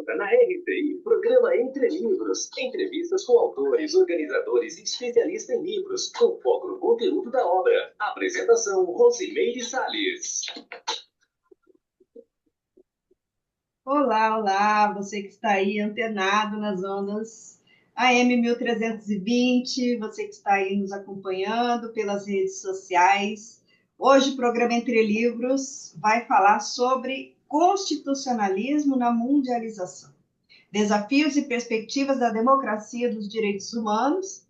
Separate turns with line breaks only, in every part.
Escuta na RTI, programa Entre Livros. Entrevistas com autores, organizadores e especialistas em livros, com foco no conteúdo da obra. Apresentação, Rosimeire Salles.
Olá, olá, você que está aí antenado nas ondas AM 1320, você que está aí nos acompanhando pelas redes sociais. Hoje o programa Entre Livros vai falar sobre constitucionalismo na mundialização, desafios e perspectivas da democracia e dos direitos humanos.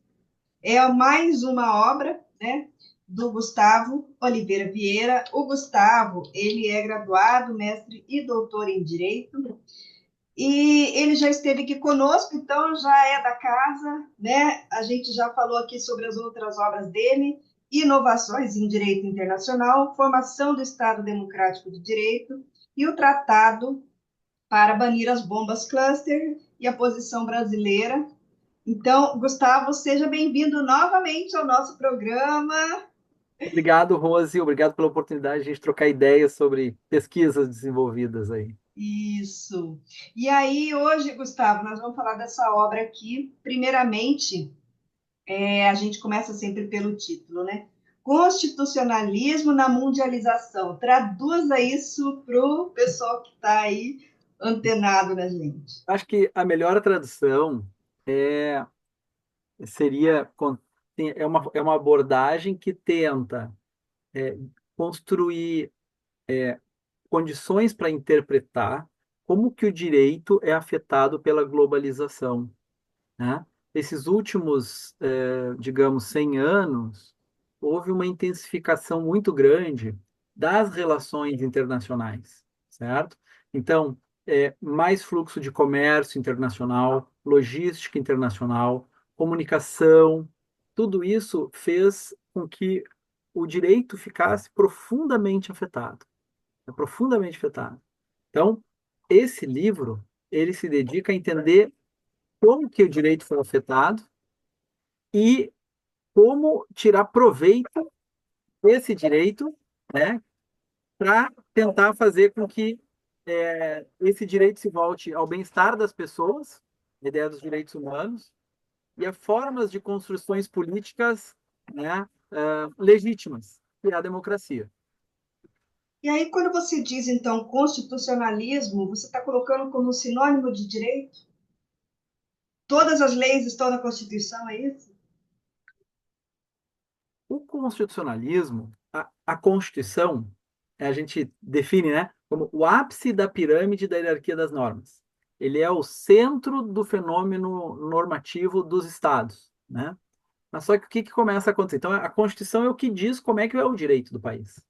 É mais uma obra, né, do Gustavo Oliveira Vieira. O Gustavo, ele é graduado, mestre e doutor em Direito, e ele já esteve aqui conosco, então já é da casa, né? A gente já falou aqui sobre as outras obras dele: Inovações em Direito Internacional, Formação do Estado Democrático de Direito e o Tratado para Banir as Bombas Cluster e a Posição Brasileira. Então, Gustavo, seja bem-vindo novamente ao nosso programa.
Obrigado, Rose. Obrigado pela oportunidade de a gente trocar ideias sobre pesquisas desenvolvidas aí.
Isso. E aí, hoje, Gustavo, nós vamos falar dessa obra aqui. Primeiramente, a gente começa sempre pelo título, né? Constitucionalismo na mundialização. Traduza isso para o pessoal que está aí antenado na gente.
Acho que a melhor tradução é, seria é uma abordagem que tenta é, construir condições para interpretar como que o direito é afetado pela globalização, né? Esses últimos, digamos, 100 anos, houve uma intensificação muito grande das relações internacionais, certo? Então, mais fluxo de comércio internacional, logística internacional, comunicação, tudo isso fez com que o direito ficasse profundamente afetado, profundamente afetado. Então, esse livro, ele se dedica a entender como que o direito foi afetado e como tirar proveito desse direito, né, para tentar fazer com que esse direito se volte ao bem-estar das pessoas, a ideia dos direitos humanos, e a formas de construções políticas, né, legítimas, que é a democracia.
E aí, quando você diz, então, constitucionalismo, você está colocando como sinônimo de direito? Todas as leis estão na Constituição, é isso?
O constitucionalismo, a Constituição, a gente define, né, como o ápice da pirâmide da hierarquia das normas. Ele é o centro do fenômeno normativo dos estados, né? Mas só que o que que começa a acontecer? Então, a Constituição é o que diz como é que é o direito do país.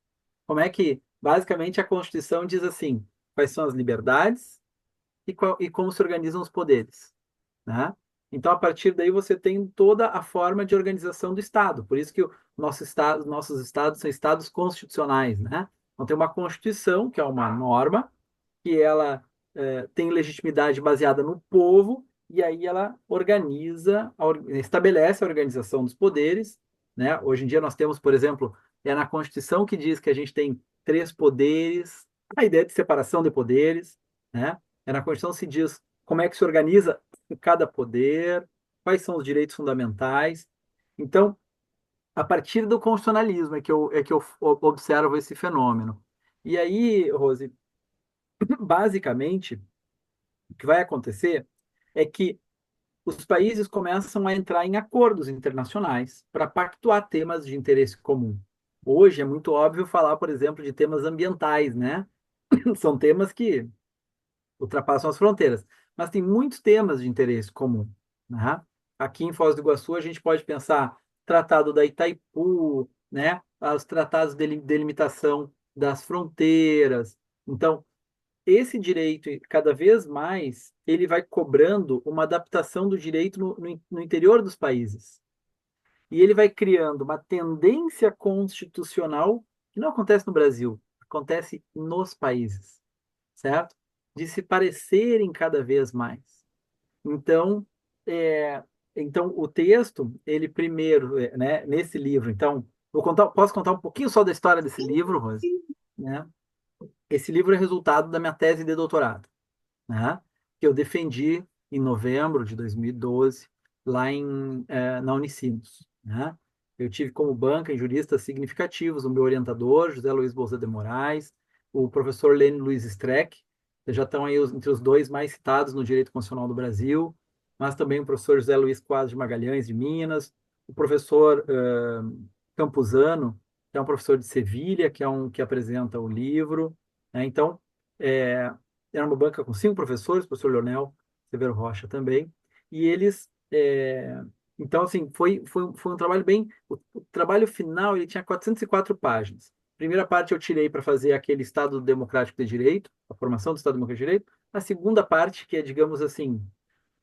Como é que, basicamente, a Constituição diz assim, quais são as liberdades e como se organizam os poderes, né? Então, a partir daí, você tem toda a forma de organização do Estado. Por isso que o nosso estado, nossos estados são estados constitucionais, né? Então, tem uma Constituição, que é uma norma, que ela tem legitimidade baseada no povo, e aí ela organiza, estabelece a organização dos poderes, né? Hoje em dia nós temos, por exemplo, é na Constituição que diz que a gente tem três poderes, a ideia de separação de poderes, né? É na Constituição se diz como é que se organiza cada poder, quais são os direitos fundamentais. Então, a partir do constitucionalismo é que eu observo esse fenômeno. E aí, Rose, basicamente, o que vai acontecer é que os países começam a entrar em acordos internacionais para pactuar temas de interesse comum. Hoje é muito óbvio falar, por exemplo, de temas ambientais, né? São temas que ultrapassam as fronteiras, mas tem muitos temas de interesse comum, né? Aqui em Foz do Iguaçu a gente pode pensar Tratado da Itaipu, né? Os tratados de delimitação das fronteiras. Então, esse direito, cada vez mais, ele vai cobrando uma adaptação do direito no interior dos países. E ele vai criando uma tendência constitucional que não acontece no Brasil, acontece nos países, certo? De se parecerem cada vez mais. Então, é, então o texto, ele primeiro, né, nesse livro, então, posso contar um pouquinho só da história desse livro, Rose? Né? Esse livro é resultado da minha tese de doutorado, né? que eu defendi em novembro de 2012, lá na Unicinos, né? Eu tive como banca e juristas significativos o meu orientador, José Luiz Bolsa de Moraes, o professor Lênin Luiz Streck, que já estão aí entre os dois mais citados no direito constitucional do Brasil, mas também o professor José Luiz Quadros de Magalhães, de Minas, o professor Campuzano, que é um professor de Sevilha, que apresenta o livro, né? Então, é, era uma banca com 5 professores, o professor Leonel Severo Rocha também, e eles, então, assim, foi um trabalho bem, o trabalho final, ele tinha 404 páginas. A primeira parte eu tirei para fazer aquele Estado Democrático de Direito, a formação do Estado Democrático de Direito. A segunda parte, que é, digamos assim,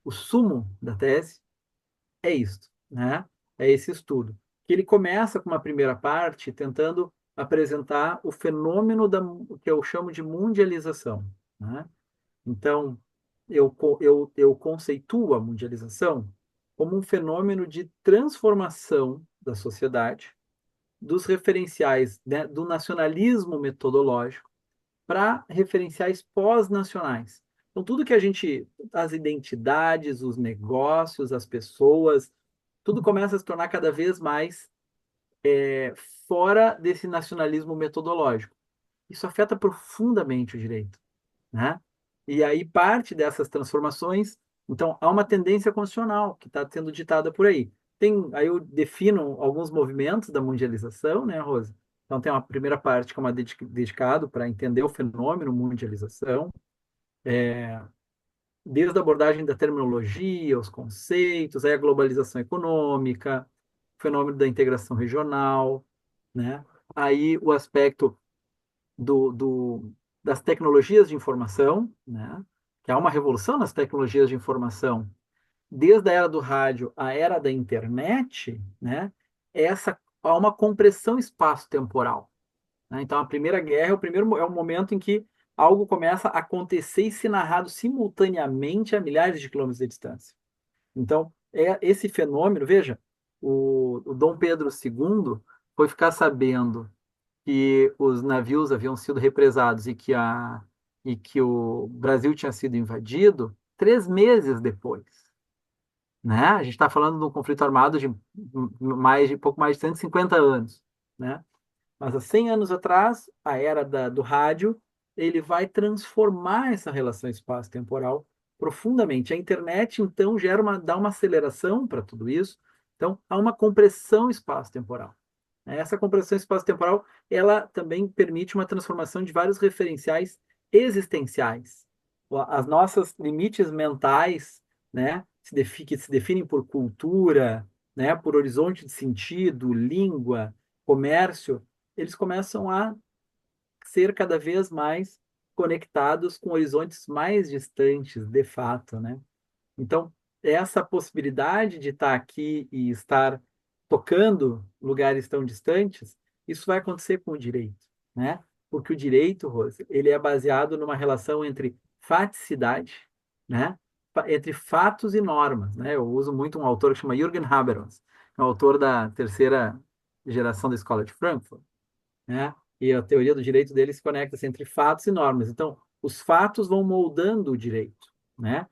o sumo da tese, é isto, né? É esse estudo. Que ele começa com uma primeira parte tentando apresentar o fenômeno que eu chamo de mundialização, né? Então, eu conceituo a mundialização como um fenômeno de transformação da sociedade, dos referenciais, né, do nacionalismo metodológico para referenciais pós-nacionais. Então, tudo que a gente, as identidades, os negócios, as pessoas, tudo começa a se tornar cada vez mais fora desse nacionalismo metodológico. Isso afeta profundamente o direito, né? E aí parte dessas transformações, então há uma tendência constitucional que está sendo ditada por aí. Aí eu defino alguns movimentos da mundialização, né, Rosa? Então tem uma primeira parte que é uma dedicado para entender o fenômeno mundialização, desde a abordagem da terminologia, os conceitos, aí a globalização econômica, o fenômeno da integração regional, né? Aí o aspecto das tecnologias de informação, né? Que há uma revolução nas tecnologias de informação, desde a era do rádio à era da internet, né? Há uma compressão espaço-temporal, né? Então, a Primeira Guerra é o momento em que algo começa a acontecer e ser narrado simultaneamente a milhares de quilômetros de distância. Então, esse fenômeno, veja, o Dom Pedro II foi ficar sabendo que os navios haviam sido represados e que o Brasil tinha sido invadido 3 meses depois, né? A gente está falando de um conflito armado de pouco mais de 150 anos, né? Mas há 100 anos atrás, a era do rádio, ele vai transformar essa relação espaço-temporal profundamente. A internet, então, dá uma aceleração para tudo isso. Então, há uma compressão espaço-temporal. Essa compressão espaço-temporal, ela também permite uma transformação de vários referenciais existenciais. As nossas limites mentais, né, que se definem por cultura, né, por horizonte de sentido, língua, comércio, eles começam a ser cada vez mais conectados com horizontes mais distantes, de fato, né? Então, essa possibilidade de estar aqui e estar tocando lugares tão distantes, isso vai acontecer com o direito, né? Porque o direito, Rose, ele é baseado numa relação entre faticidade, né? Entre fatos e normas, né? Eu uso muito um autor que chama Jürgen Habermas, é um autor da terceira geração da Escola de Frankfurt, né? E a teoria do direito dele se conecta assim, entre fatos e normas. Então, os fatos vão moldando o direito, né?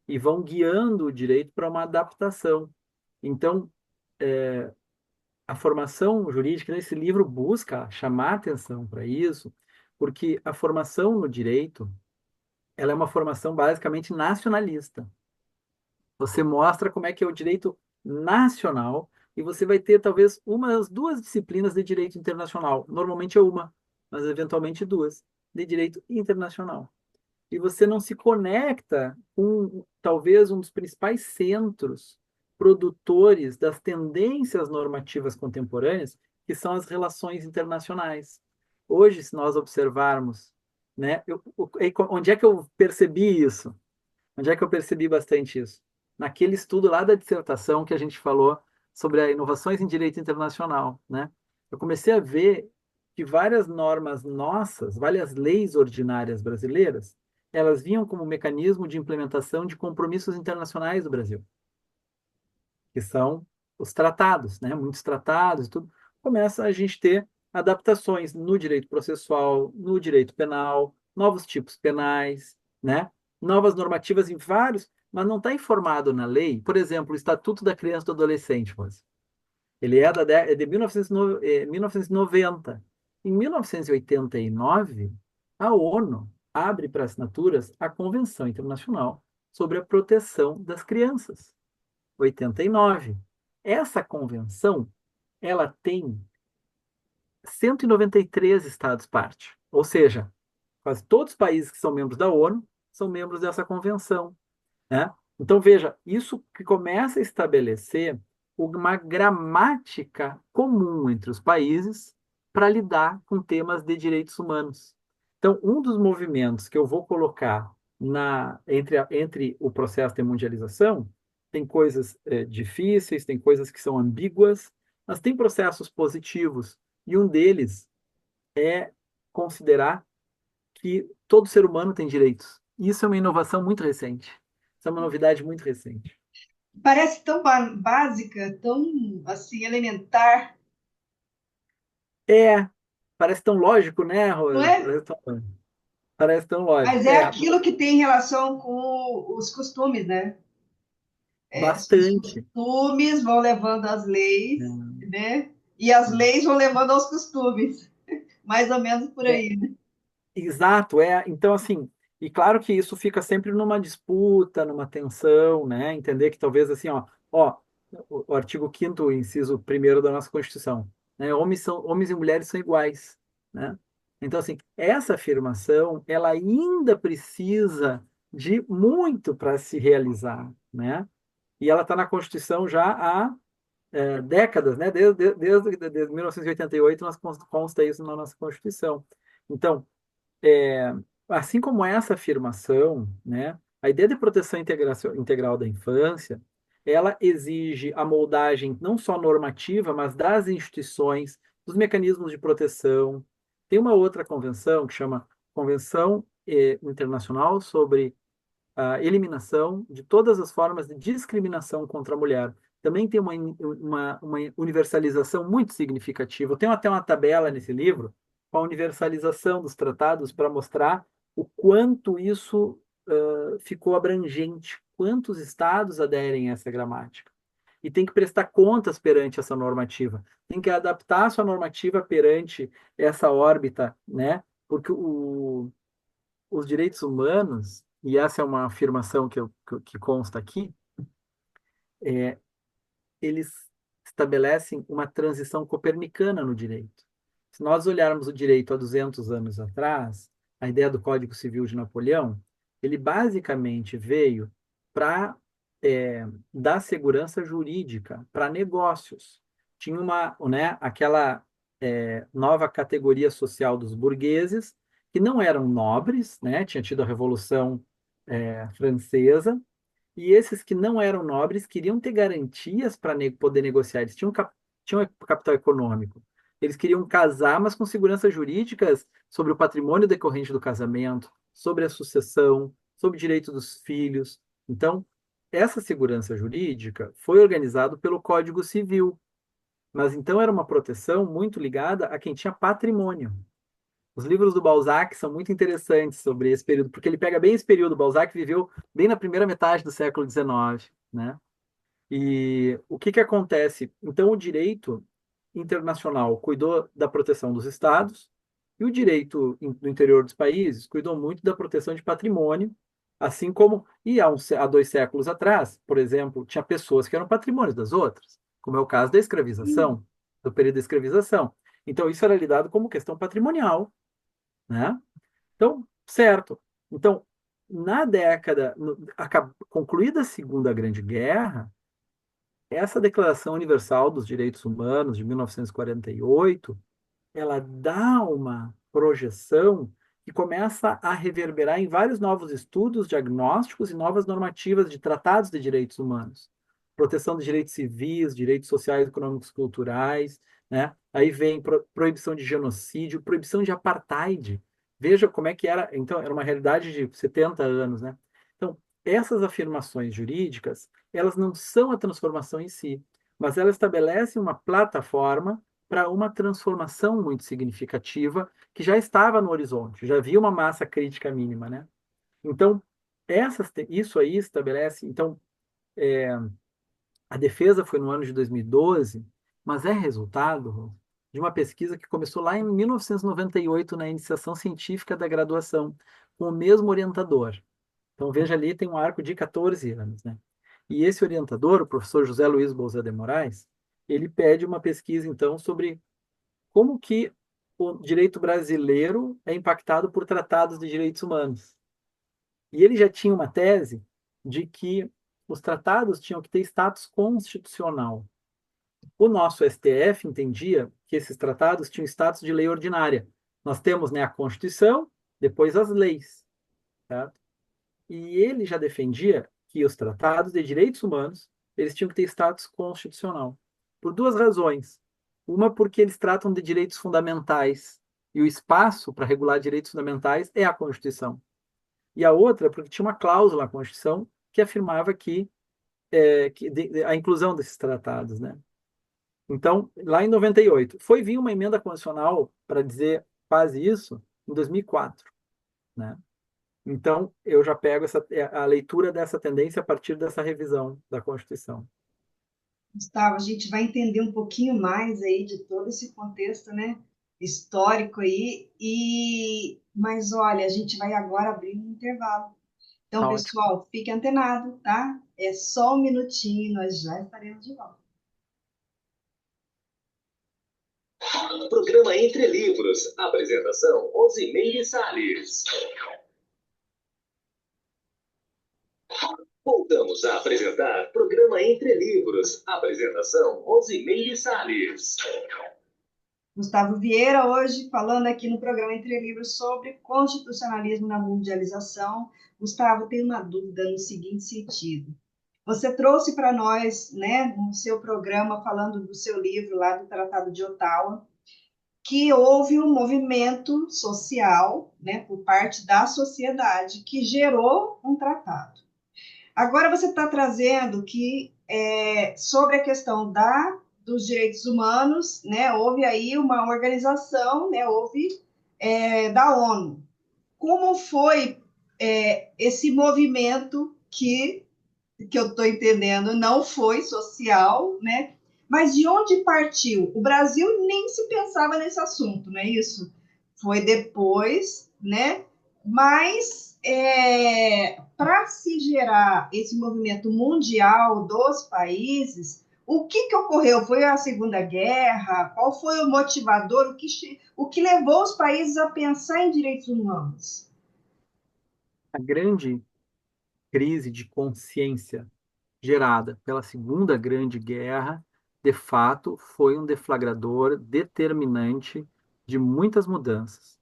E vão guiando o direito para uma adaptação. Então, a formação jurídica nesse livro busca chamar atenção para isso, porque a formação no direito, ela é uma formação basicamente nacionalista. Você mostra como é que é o direito nacional e você vai ter talvez umas 2 disciplinas de direito internacional. Normalmente é uma, mas eventualmente 2 de direito internacional. E você não se conecta com talvez um dos principais centros produtores das tendências normativas contemporâneas, que são as relações internacionais. Hoje, se nós observarmos, né, onde é que eu percebi isso? Onde é que eu percebi bastante isso? Naquele estudo lá da dissertação que a gente falou sobre as inovações em direito internacional, né? Eu comecei a ver que várias normas nossas, várias leis ordinárias brasileiras, elas vinham como mecanismo de implementação de compromissos internacionais do Brasil, que são os tratados, né? Muitos tratados e tudo. Começa a gente ter adaptações no direito processual, no direito penal, novos tipos penais, né? novas normativas em vários, mas não está informado na lei. Por exemplo, o Estatuto da Criança e do Adolescente, mas ele é de 1990. Em 1989, a ONU abre para assinaturas a Convenção Internacional sobre a Proteção das Crianças, 89. Essa convenção, ela tem 193 estados parte, ou seja, quase todos os países que são membros da ONU são membros dessa convenção, né? Então, veja, isso que começa a estabelecer uma gramática comum entre os países para lidar com temas de direitos humanos. Então, um dos movimentos que eu vou colocar entre o processo de mundialização, tem coisas difíceis, tem coisas que são ambíguas, mas tem processos positivos, e um deles é considerar que todo ser humano tem direitos. E isso é uma inovação muito recente. Isso é uma novidade muito recente.
Parece tão básica, tão assim elementar,
É, parece tão lógico, né,
não
Rose?
é?
Parece tão
Mas
lógico.
é aquilo que tem relação com os costumes, né? Os
Bastante.
costumes vão levando às leis,
É,
né? E as leis vão levando aos costumes, mais ou menos por
é,
aí, né?
exato, então assim, e claro que isso fica sempre numa disputa, numa tensão, né? Entender que talvez assim, o artigo 5º, inciso primeiro da nossa Constituição, né? Homens e mulheres são iguais, né? Então assim, essa afirmação, ela ainda precisa de muito para se realizar, né? E ela está na Constituição já há décadas, né? Desde 1988 nós consta isso na nossa Constituição. Então, é, assim como essa afirmação, né, a ideia de proteção integral da infância, ela exige a moldagem não só normativa, mas das instituições, dos mecanismos de proteção. Tem uma outra convenção que chama Convenção Internacional sobre a eliminação de todas as formas de discriminação contra a mulher. Também tem uma universalização muito significativa. Eu tenho até uma tabela nesse livro com a universalização dos tratados para mostrar o quanto isso ficou abrangente, quantos estados aderem a essa gramática. E tem que prestar contas perante essa normativa, tem que adaptar a sua normativa perante essa órbita, né? Porque os direitos humanos, e essa é uma afirmação que consta aqui, eles estabelecem uma transição copernicana no direito. Se nós olharmos o direito há 200 anos atrás, a ideia do Código Civil de Napoleão, ele basicamente veio para dar segurança jurídica para negócios. Tinha aquela nova categoria social dos burgueses, que não eram nobres, né? Tinha tido a Revolução Francesa, e esses que não eram nobres queriam ter garantias para poder negociar. Eles tinham capital econômico. Eles queriam casar, mas com seguranças jurídicas sobre o patrimônio decorrente do casamento, sobre a sucessão, sobre o direito dos filhos. Então, essa segurança jurídica foi organizada pelo Código Civil, mas então era uma proteção muito ligada a quem tinha patrimônio. Os livros do Balzac são muito interessantes sobre esse período, porque ele pega bem esse período. O Balzac viveu bem na primeira metade do século XIX, né? E o que que acontece? Então, o direito internacional cuidou da proteção dos estados e o direito do interior dos países cuidou muito da proteção de patrimônio, assim como, há 2 séculos atrás, por exemplo, tinha pessoas que eram patrimônios das outras, como é o caso da escravização, do período da escravização. Então, isso era lidado como questão patrimonial, né? Então, certo. Então, na década, concluída a Segunda Grande Guerra, essa Declaração Universal dos Direitos Humanos de 1948, ela dá uma projeção que começa a reverberar em vários novos estudos, diagnósticos e novas normativas de tratados de direitos humanos. Proteção de direitos civis, direitos sociais, econômicos, culturais, né? Aí vem proibição de genocídio, proibição de apartheid. Veja como é que era, então, era uma realidade de 70 anos, né? Então, essas afirmações jurídicas, elas não são a transformação em si, mas elas estabelecem uma plataforma para uma transformação muito significativa que já estava no horizonte, já havia uma massa crítica mínima, né? Então, Isso aí estabelece, então, a defesa foi no ano de 2012, mas é resultado, Rô, de uma pesquisa que começou lá em 1998 na iniciação científica da graduação, com o mesmo orientador. Então, veja ali, tem um arco de 14 anos, né? E esse orientador, o professor José Luiz Bolsa de Moraes, ele pede uma pesquisa, então, sobre como que o direito brasileiro é impactado por tratados de direitos humanos. E ele já tinha uma tese de que os tratados tinham que ter status constitucional. O nosso STF entendia que esses tratados tinham status de lei ordinária. Nós temos, né, a Constituição, depois as leis, certo? E ele já defendia que os tratados de direitos humanos, eles tinham que ter status constitucional. Por duas razões. Uma, porque eles tratam de direitos fundamentais, e o espaço para regular direitos fundamentais é a Constituição. E a outra, porque tinha uma cláusula na Constituição que afirmava que a inclusão desses tratados, né? Então, lá em 98, foi vir uma emenda constitucional para dizer quase isso em 2004, né? Então, eu já pego a leitura dessa tendência a partir dessa revisão da Constituição.
Gustavo, a gente vai entender um pouquinho mais aí de todo esse contexto, né, histórico aí, mas olha, a gente vai agora abrir um intervalo. Então,
Tá ótimo.
pessoal, fique antenado, tá? É só um minutinho, nós já estaremos de volta.
Programa Entre Livros. Apresentação, Rosimeire Salles. Voltamos a apresentar Programa Entre Livros. Apresentação, Rosimeire Salles.
Gustavo Vieira, hoje falando aqui no programa Entre Livros sobre constitucionalismo na mundialização. Gustavo, tem uma dúvida no seguinte sentido. Você trouxe para nós, né, no seu programa, falando do seu livro lá do Tratado de Ottawa, que houve um movimento social, né, por parte da sociedade, que gerou um tratado. Agora você está trazendo que sobre a questão dos direitos humanos, né, houve aí uma organização, né, houve da ONU. Como foi esse movimento que eu estou entendendo não foi social, né? Mas de onde partiu? O Brasil nem se pensava nesse assunto, não é isso? Foi depois, né? Mas para se gerar esse movimento mundial dos países, o que ocorreu? Foi a Segunda Guerra? Qual foi o motivador? O que levou os países a pensar em direitos humanos?
A grande crise de consciência gerada pela Segunda Grande Guerra, de fato, foi um deflagrador determinante de muitas mudanças,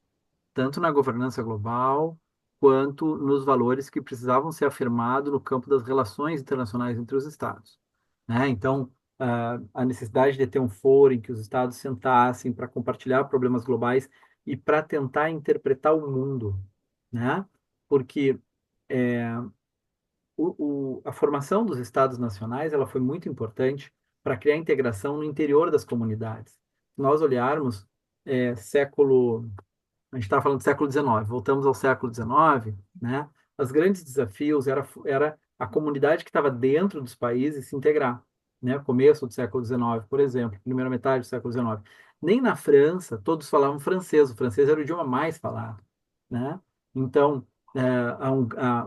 tanto na governança global, quanto nos valores que precisavam ser afirmados no campo das relações internacionais entre os Estados, né? Então, a necessidade de ter um foro em que os Estados sentassem para compartilhar problemas globais e para tentar interpretar o mundo, né? Porque a formação dos estados nacionais ela foi muito importante para criar integração no interior das comunidades. Se nós olharmos a gente estava falando do século XIX, voltamos ao século XIX, né? Os grandes desafios era a comunidade que estava dentro dos países se integrar, né? Começo do século XIX, por exemplo, primeira metade do século XIX. Nem na França todos falavam francês, o francês era o idioma mais falado, né? Então,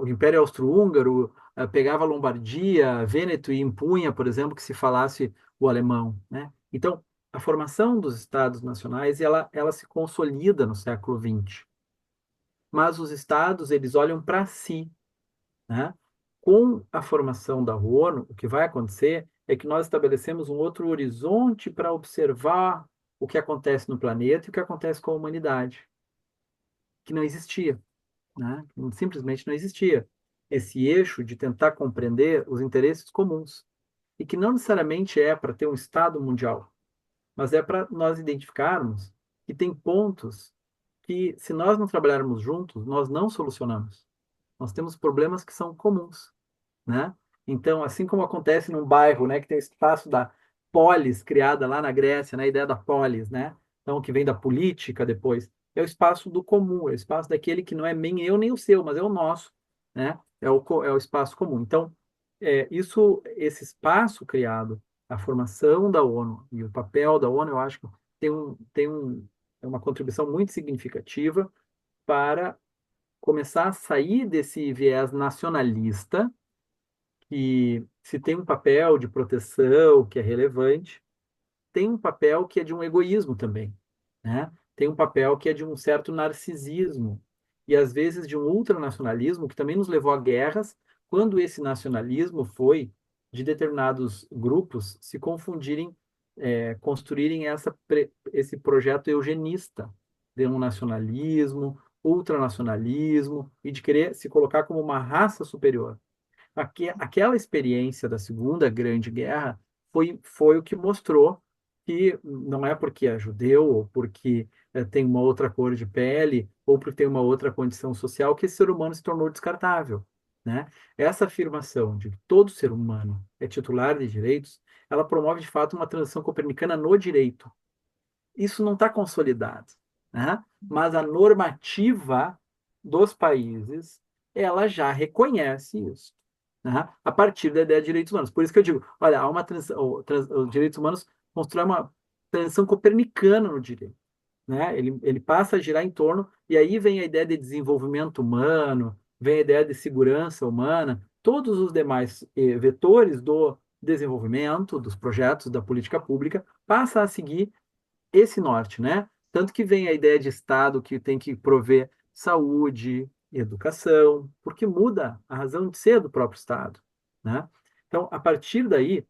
o Império Austro-Húngaro pegava a Lombardia, Vêneto e impunha, por exemplo, que se falasse o alemão, né? Então, a formação dos estados nacionais ela se consolida no século XX, mas os estados eles olham para si, né? Com a formação da ONU, o que vai acontecer é que nós estabelecemos um outro horizonte para observar o que acontece no planeta e o que acontece com a humanidade, que não existia, né? Simplesmente não existia esse eixo de tentar compreender os interesses comuns e que não necessariamente é para ter um estado mundial, mas é para nós identificarmos que tem pontos que, se nós não trabalharmos juntos, nós não solucionamos. Nós temos problemas que são comuns, né? Então, assim como acontece num bairro, né, que tem o espaço da polis criada lá na Grécia, né, a ideia da polis, né? Então, que vem da política depois, é o espaço do comum, é o espaço daquele que não é nem eu nem o seu, mas é o nosso, né? é o espaço comum. Então, esse espaço criado, a formação da ONU e o papel da ONU, eu acho que é uma contribuição muito significativa para começar a sair desse viés nacionalista, que se tem um papel de proteção que é relevante, tem um papel que é de um egoísmo também, né? Tem um papel que é de um certo narcisismo e às vezes de um ultranacionalismo que também nos levou a guerras, quando esse nacionalismo foi de determinados grupos se confundirem, construírem esse projeto eugenista de um nacionalismo, ultranacionalismo e de querer se colocar como uma raça superior. Aquela experiência da Segunda Grande Guerra foi o que mostrou que não é porque é judeu, ou porque tem uma outra cor de pele, ou porque tem uma outra condição social, que esse ser humano se tornou descartável, né? Essa afirmação de que todo ser humano é titular de direitos, ela promove, de fato, uma transição copernicana no direito. Isso não está consolidado, né? Mas a normativa dos países, ela já reconhece isso, né? A partir da ideia de direitos humanos. Por isso que eu digo, olha, há uma os direitos humanos constrói uma transição copernicana no direito, né? Ele passa a girar em torno, e aí vem a ideia de desenvolvimento humano, vem a ideia de segurança humana, todos os demais vetores do desenvolvimento, dos projetos, da política pública, passa a seguir esse norte, né? Tanto que vem a ideia de Estado que tem que prover saúde, educação, porque muda a razão de ser do próprio Estado, né? Então, a partir daí,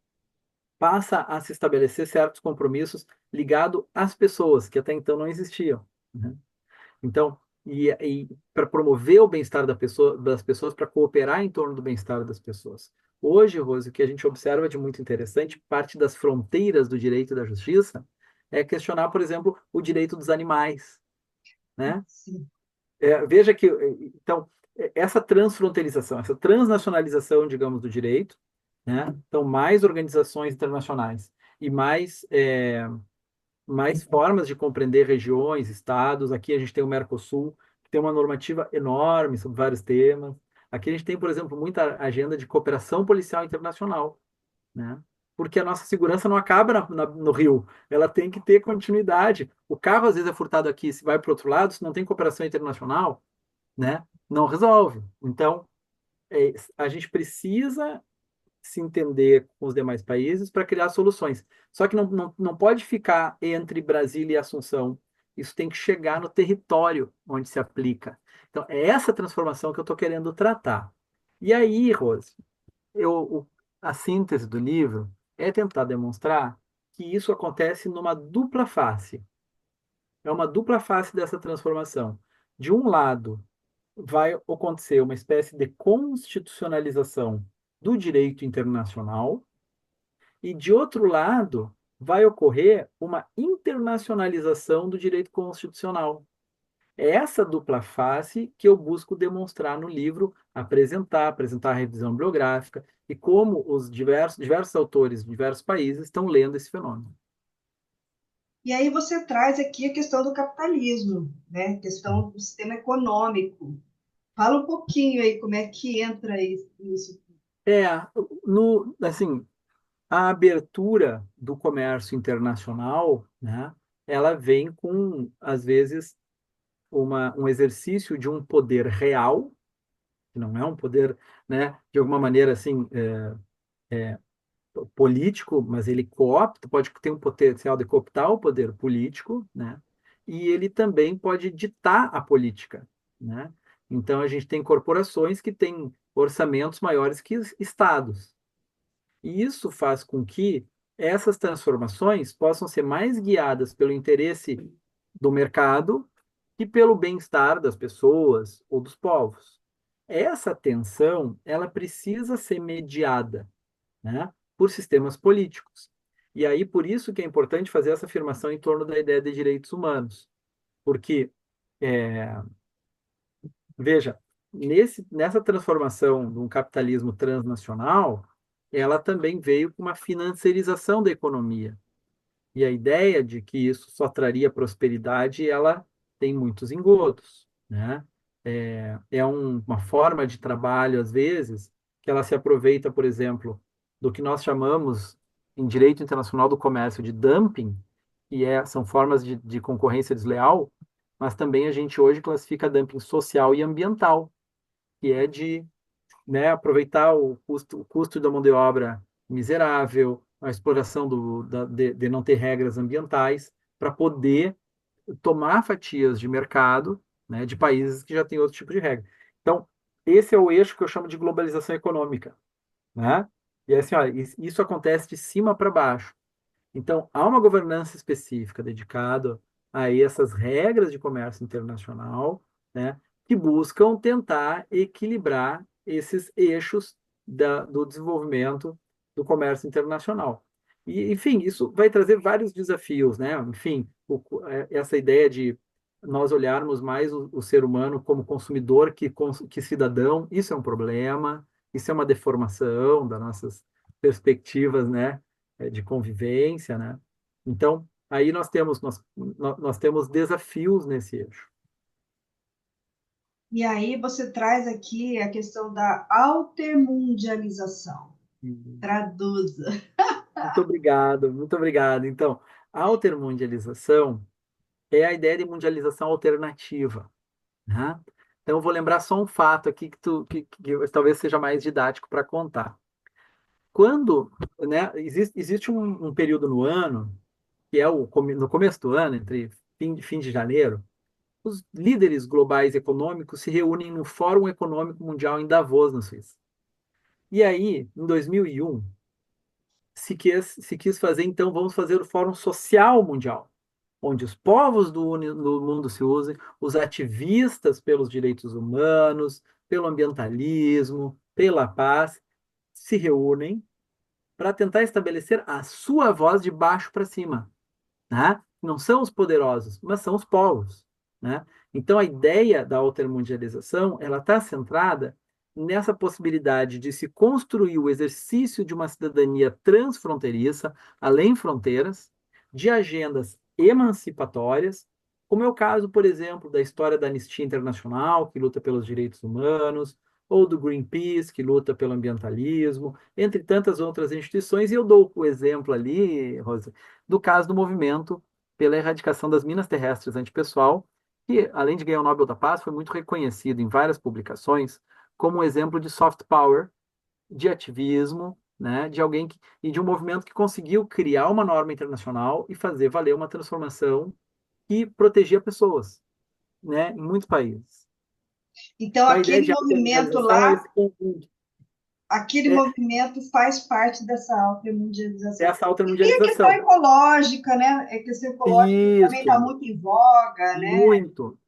passa a se estabelecer certos compromissos ligados às pessoas, que até então não existiam, né? Então, e para promover o bem-estar das pessoas, para cooperar em torno do bem-estar das pessoas. Hoje, Rose, o que a gente observa de muito interessante, parte das fronteiras do direito e da justiça, é questionar, por exemplo, o direito dos animais, né?
Sim.
Veja que, então, essa transfronteirização, essa transnacionalização, digamos, do direito, né? Então, mais organizações internacionais e mais formas de compreender regiões, estados. Aqui a gente tem o Mercosul, que tem uma normativa enorme sobre vários temas. Aqui a gente tem, por exemplo, muita agenda de cooperação policial internacional, né? Porque a nossa segurança não acaba no Rio, ela tem que ter continuidade. O carro às vezes é furtado aqui, se vai para o outro lado, se não tem cooperação internacional, né? Não resolve. Então, a gente precisa se entender com os demais países para criar soluções. Só que não pode ficar entre Brasília e Assunção. Isso tem que chegar no território onde se aplica. Então, é essa transformação que eu estou querendo tratar. E aí, Rose, a síntese do livro é tentar demonstrar que isso acontece numa dupla face. É uma dupla face dessa transformação. De um lado, vai acontecer uma espécie de constitucionalização do direito internacional, e de outro lado, vai ocorrer uma internacionalização do direito constitucional. É essa dupla face que eu busco demonstrar no livro, apresentar a revisão bibliográfica e como os diversos autores de diversos países estão lendo esse fenômeno.
E aí você traz aqui a questão do capitalismo, né? A questão do sistema econômico. Fala um pouquinho aí como é que entra isso.
É, assim, a abertura do comércio internacional, né, ela vem com, às vezes, um exercício de um poder real, que não é um poder, né, de alguma maneira, assim, político, mas ele coopta, pode ter um potencial de cooptar o poder político, né, e ele também pode ditar a política, né. Então, a gente tem corporações que têm orçamentos maiores que estados, e isso faz com que essas transformações possam ser mais guiadas pelo interesse do mercado que pelo bem-estar das pessoas ou dos povos. Essa tensão, ela precisa ser mediada, né, por sistemas políticos. E aí, por isso que é importante fazer essa afirmação em torno da ideia de direitos humanos. Porque, é, veja, nessa transformação de um capitalismo transnacional, ela também veio com uma financiarização da economia. E a ideia de que isso só traria prosperidade, ela tem muitos engodos, né? uma forma de trabalho, às vezes, que ela se aproveita, por exemplo, do que nós chamamos, em direito internacional do comércio, de dumping, são formas de concorrência desleal, mas também a gente hoje classifica dumping social e ambiental, que é de, né, aproveitar o custo da mão de obra miserável, a exploração de não ter regras ambientais, para poder tomar fatias de mercado, né, de países que já têm outro tipo de regra. Então, esse é o eixo que eu chamo de globalização econômica, né? E assim, ó, isso acontece de cima para baixo. Então, há uma governança específica dedicada a essas regras de comércio internacional, né, que buscam tentar equilibrar esses eixos do desenvolvimento do comércio internacional. E, enfim, isso vai trazer vários desafios, né? Enfim, essa ideia de nós olharmos mais o ser humano como consumidor que cidadão, isso é um problema, isso é uma deformação das nossas perspectivas, né? De convivência, né? Então, aí nós temos desafios nesse eixo.
E aí você traz aqui a questão da altermundialização.
Uhum.
Traduza.
Muito obrigado, muito obrigado. Então, a altermundialização é a ideia de mundialização alternativa, né? Então, eu vou lembrar só um fato aqui que talvez seja mais didático para contar. Quando, né, existe um período no ano, que é no começo do ano, entre fim de janeiro, os líderes globais econômicos se reúnem no Fórum Econômico Mundial em Davos, na Suíça. E aí, em 2001, se quis fazer, então, vamos fazer o Fórum Social Mundial, onde os povos do mundo se usem, os ativistas pelos direitos humanos, pelo ambientalismo, pela paz, se reúnem para tentar estabelecer a sua voz de baixo para cima, né? Não são os poderosos, mas são os povos, né? Então a ideia da altermundialização, ela está centrada nessa possibilidade de se construir o exercício de uma cidadania transfronteiriça, além fronteiras, de agendas emancipatórias, como é o caso, por exemplo, da história da Anistia Internacional, que luta pelos direitos humanos, ou do Greenpeace, que luta pelo ambientalismo, entre tantas outras instituições, e eu dou o exemplo ali, Rosa, do caso do movimento pela erradicação das minas terrestres antipessoal, que, além de ganhar o Nobel da Paz, foi muito reconhecido em várias publicações como um exemplo de soft power, de ativismo, né, e de um movimento que conseguiu criar uma norma internacional e fazer valer uma transformação que protegia pessoas, né, em muitos países.
Então,
Então, a ideia
aquele
de
movimento
autonomização é
lá,
esse conjunto,
aquele
é
movimento faz parte dessa altermundialização.
essa
E a questão
autonomização.
ecológica, né? A questão ecológica também está
Isso,
muito em voga, né?
muito.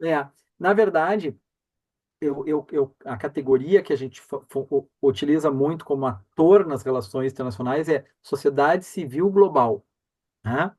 Na verdade, a categoria que a gente utiliza muito como ator nas relações internacionais é sociedade civil global, né?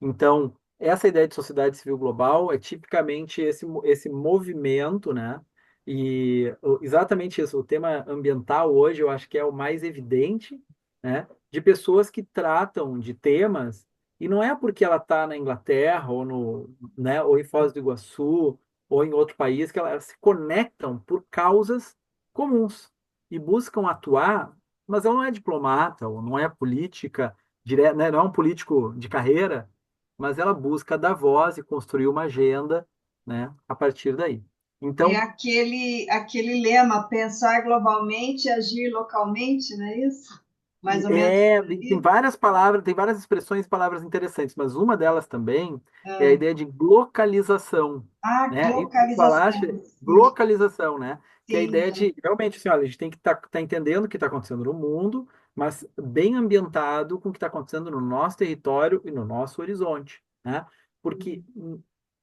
Então, essa ideia de sociedade civil global é tipicamente esse movimento, né? E exatamente isso, o tema ambiental hoje eu acho que é o mais evidente, né? De pessoas que tratam de temas, e não é porque ela está na Inglaterra ou né, ou em Foz do Iguaçu ou em outro país que elas se conectam por causas comuns e buscam atuar, mas ela não é diplomata ou não é política direto, né? Não é um político de carreira, mas ela busca dar voz e construir uma agenda, né, a partir daí.
É
Então,
aquele lema, pensar globalmente, agir localmente, não é isso? Mais ou menos por
tem
aí.
várias palavras, tem várias expressões e palavras interessantes, mas uma delas também é a
Ah,
ideia de localização,
a
né? E tu falaste
localização, sim,
localização, né? Que é a
sim.
ideia de, realmente, assim, olha, a gente tem que tá entendendo o que está acontecendo no mundo, mas bem ambientado com o que está acontecendo no nosso território e no nosso horizonte, né? Porque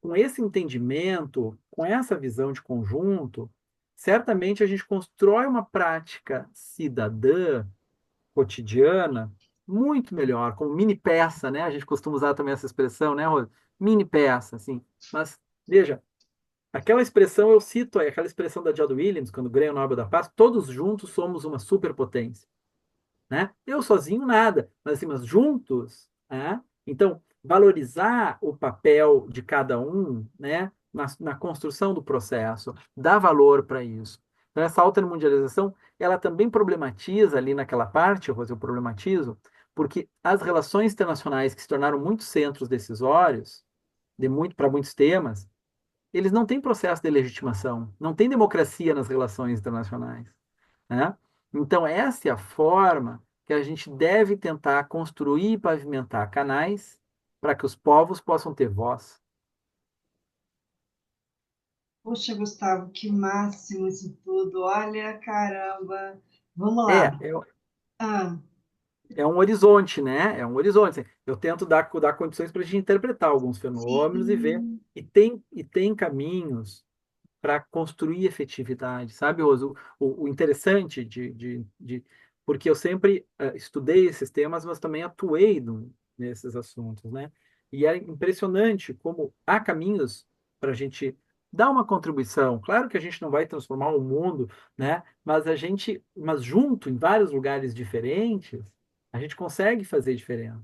com esse entendimento, com essa visão de conjunto, certamente a gente constrói uma prática cidadã cotidiana muito melhor, como mini peça, né? A gente costuma usar também essa expressão, né, Rose? Mini peça, assim. Mas, veja, aquela expressão, eu cito aí, aquela expressão da John Williams, quando ganha o Nobel da Paz, todos juntos somos uma superpotência, né? Eu sozinho nada, mas assim, mas juntos, né? Então, valorizar o papel de cada um, né? na construção do processo, dá valor para isso. Então, essa altermundialização, ela também problematiza ali naquela parte, eu problematizo, porque as relações internacionais que se tornaram muitos centros decisórios, para muitos temas, eles não têm processo de legitimação, não tem democracia nas relações internacionais, né? Então, essa é a forma que a gente deve tentar construir e pavimentar canais para que os povos possam ter voz.
Poxa, Gustavo, que máximo isso tudo. Olha, caramba. Vamos
É,
lá.
é,
Ah,
é um horizonte, né? É um horizonte. Eu tento dar condições para a gente interpretar alguns fenômenos e ver.
sim.
E tem caminhos para construir efetividade, sabe, Roso? O interessante porque eu sempre estudei esses temas, mas também atuei nesses assuntos, né? E é impressionante como há caminhos para a gente dar uma contribuição. Claro que a gente não vai transformar o mundo, né? Mas junto, em vários lugares diferentes, a gente consegue fazer diferença.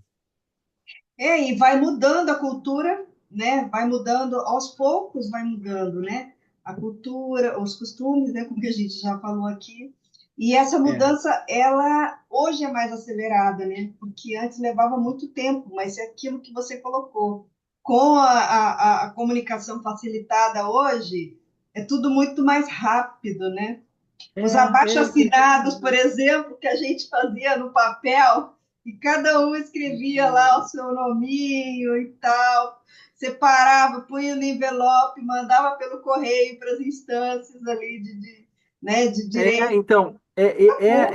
E vai mudando a cultura, né? Vai mudando aos poucos, vai mudando, né? A cultura, os costumes, né? Como que a gente já falou aqui. E essa
É,
mudança, ela hoje é mais acelerada, né? Porque antes levava muito tempo, mas é aquilo que você colocou. Com a comunicação facilitada hoje, é tudo muito mais rápido, né? Os abaixo-assinados, por exemplo, que a gente fazia no papel, e cada um escrevia lá o seu nominho e tal, separava, punha no envelope, mandava pelo correio para as instâncias ali né, de direito.
então,
Acabou.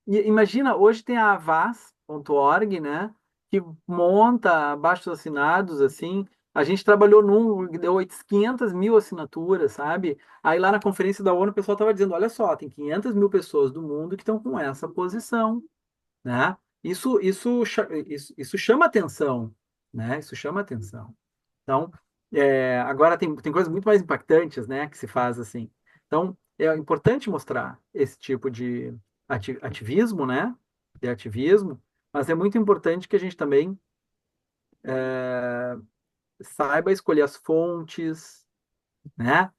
imagina, hoje tem a avaz.org, né? Que monta abaixo-assinados, assim. A gente trabalhou num, que deu 500 mil assinaturas, sabe? Aí lá na conferência da ONU o pessoal estava dizendo, olha só, tem 500 mil pessoas do mundo que estão com essa posição, né? Isso chama atenção, né? Isso chama atenção. Então, agora tem coisas muito mais impactantes, né, que se faz assim. Então, é importante mostrar esse tipo de ativismo, né, de ativismo, mas é muito importante que a gente também saiba escolher as fontes, né,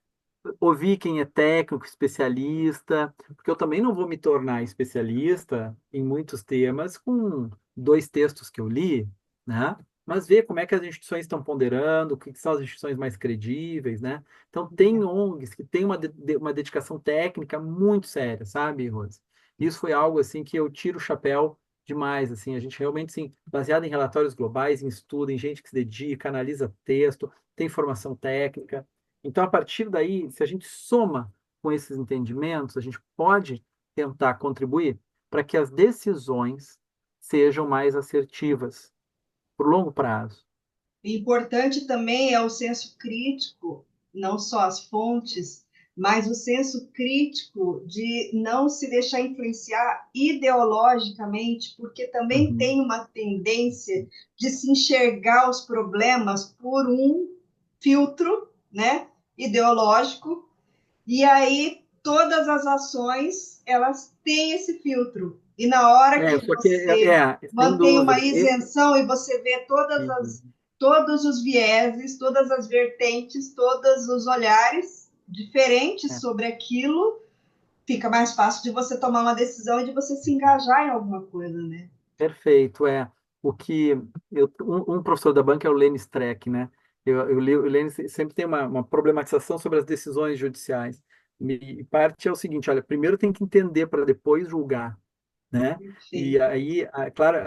ouvir quem é técnico, especialista, porque eu também não vou me tornar especialista em muitos temas com dois textos que eu li, né? Mas ver como é que as instituições estão ponderando, o que são as instituições mais credíveis, né? Então, tem ONGs que têm uma dedicação técnica muito séria, sabe, Rose? Isso foi algo, assim, que eu tiro o chapéu demais, assim, a gente realmente, sim, baseado em relatórios globais, em estudo, em gente que se dedica, analisa texto, tem formação técnica, então, a partir daí, se a gente soma com esses entendimentos, a gente pode tentar contribuir para que as decisões sejam mais assertivas por longo prazo.
Importante também é o senso crítico, não só as fontes, mas o senso crítico de não se deixar influenciar ideologicamente, porque também
Uhum.
tem uma tendência de se enxergar os problemas por um filtro, né, ideológico, e aí todas as ações elas têm esse filtro. E na hora que
Só que,
você
sem
mantém uma
dúvida.
isenção e você vê todos os vieses, todas as vertentes, todos os olhares diferentes
É,
sobre aquilo, fica mais fácil de você tomar uma decisão e de você se engajar em alguma coisa, né?
perfeito, o que um professor da banca é o Lênin Streck, né? O Lênin sempre tem uma problematização sobre as decisões judiciais. E parte é o seguinte, olha, primeiro tem que entender para depois julgar, né? E
Perfeito.
aí, claro,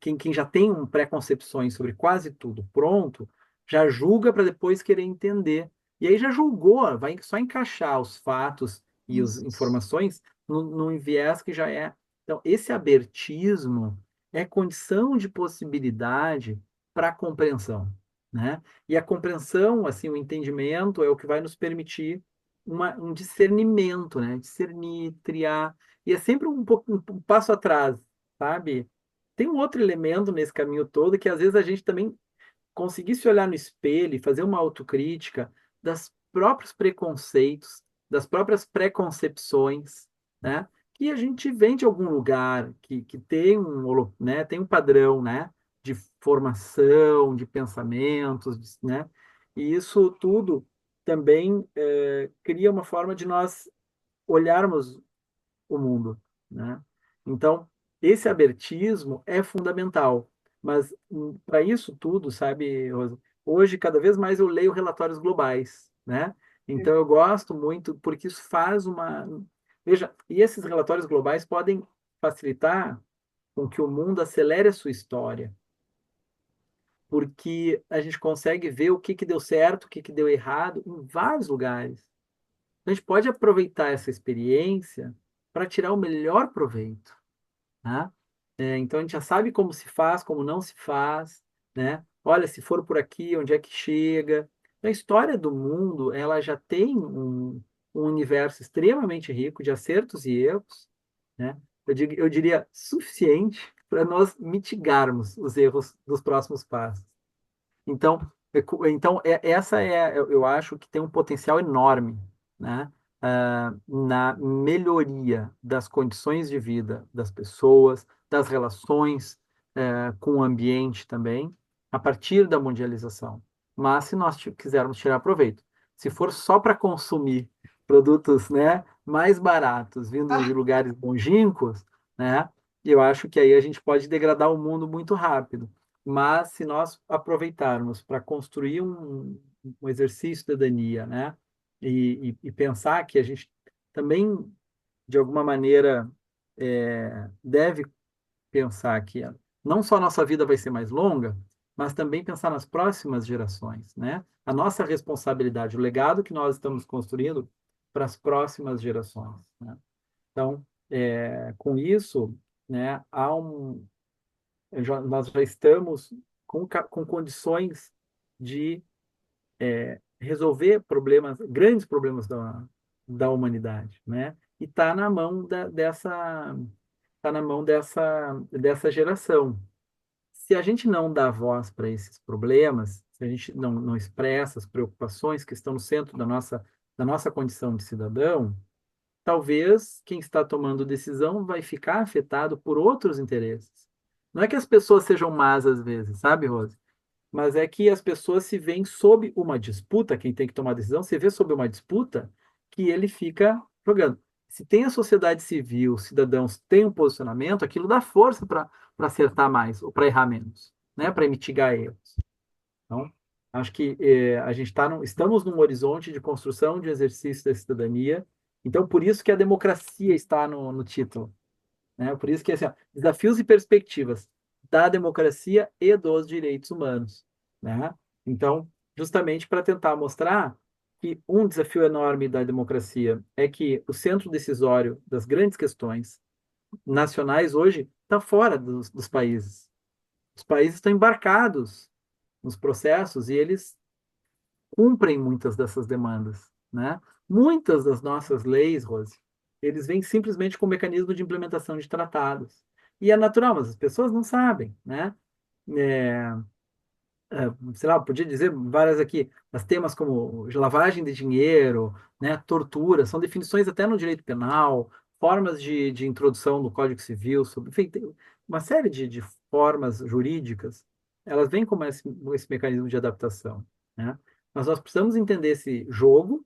quem já tem preconcepções sobre quase tudo pronto, já julga para depois querer entender. E aí já julgou, vai só encaixar os fatos e as
Isso.
informações num viés que já é. Então, esse abertismo é condição de possibilidade para a compreensão, né? E a compreensão, assim, o entendimento é o que vai nos permitir um discernimento, né? Discernir, triar, e é sempre um passo atrás, sabe? Tem um outro elemento nesse caminho todo que às vezes a gente também conseguir se olhar no espelho e fazer uma autocrítica das próprios preconceitos, das próprias preconcepções, né? Que a gente vem de algum lugar que tem tem um padrão, né? De formação, de pensamentos, né? E isso tudo também cria uma forma de nós olharmos o mundo, né? Então, esse abertismo é fundamental, mas para isso tudo, sabe, Rosa, hoje cada vez mais eu leio relatórios globais, né? Então eu gosto muito porque isso faz uma, veja, e esses relatórios globais podem facilitar com que o mundo acelere a sua história, porque a gente consegue ver o que que deu certo, o que que deu errado em vários lugares. A gente pode aproveitar essa experiência para tirar o melhor proveito, né? Então a gente já sabe como se faz, como não se faz, né? Olha, se for por aqui, onde é que chega? A história do mundo, ela já tem um universo extremamente rico de acertos e erros, né? Eu diria suficiente para nós mitigarmos os erros dos próximos passos. Então, essa eu acho que tem um potencial enorme, né, na melhoria das condições de vida das pessoas, das relações, com o ambiente também, a partir da mundialização. Mas se nós quisermos tirar proveito, se for só para consumir produtos, né, mais baratos, vindos de lugares longínquos, né, eu acho que aí a gente pode degradar o mundo muito rápido. Mas se nós aproveitarmos para construir um exercício de cidadania, né? E pensar que a gente também, de alguma maneira, deve pensar que não só a nossa vida vai ser mais longa, mas também pensar nas próximas gerações, né? A nossa responsabilidade, o legado que nós estamos construindo para as próximas gerações, né? Então, com isso, né, nós já estamos com condições de resolver problemas, grandes problemas da humanidade, né? E está na mão tá na mão dessa geração. Se a gente não dá voz para esses problemas, se a gente não expressa as preocupações que estão no centro da nossa condição de cidadão, talvez quem está tomando decisão vai ficar afetado por outros interesses. Não é que as pessoas sejam más às vezes, sabe, Rose? Mas é que as pessoas se veem sob uma disputa, quem tem que tomar a decisão se vê sob uma disputa que ele fica jogando. Se tem a sociedade civil, cidadãos têm um posicionamento, aquilo dá força para acertar mais ou para errar menos, né? Para mitigar erros. Então, acho que a gente estamos num horizonte de construção de exercício da cidadania. Então, por isso que a democracia está no título, né? Por isso que assim, ó, desafios e perspectivas da democracia e dos direitos humanos, né? Então, justamente para tentar mostrar que um desafio enorme da democracia é que o centro decisório das grandes questões nacionais hoje está fora dos países. Os países estão embarcados nos processos e eles cumprem muitas dessas demandas, né? Muitas das nossas leis, Rose, eles vêm simplesmente com o mecanismo de implementação de tratados. E é natural, mas as pessoas não sabem, né? É, sei lá, podia dizer várias aqui, mas temas como lavagem de dinheiro, né, tortura, são definições até no direito penal, formas de introdução no Código Civil, enfim, tem uma série de formas jurídicas, elas vêm como esse mecanismo de adaptação, né? Mas nós precisamos entender esse jogo,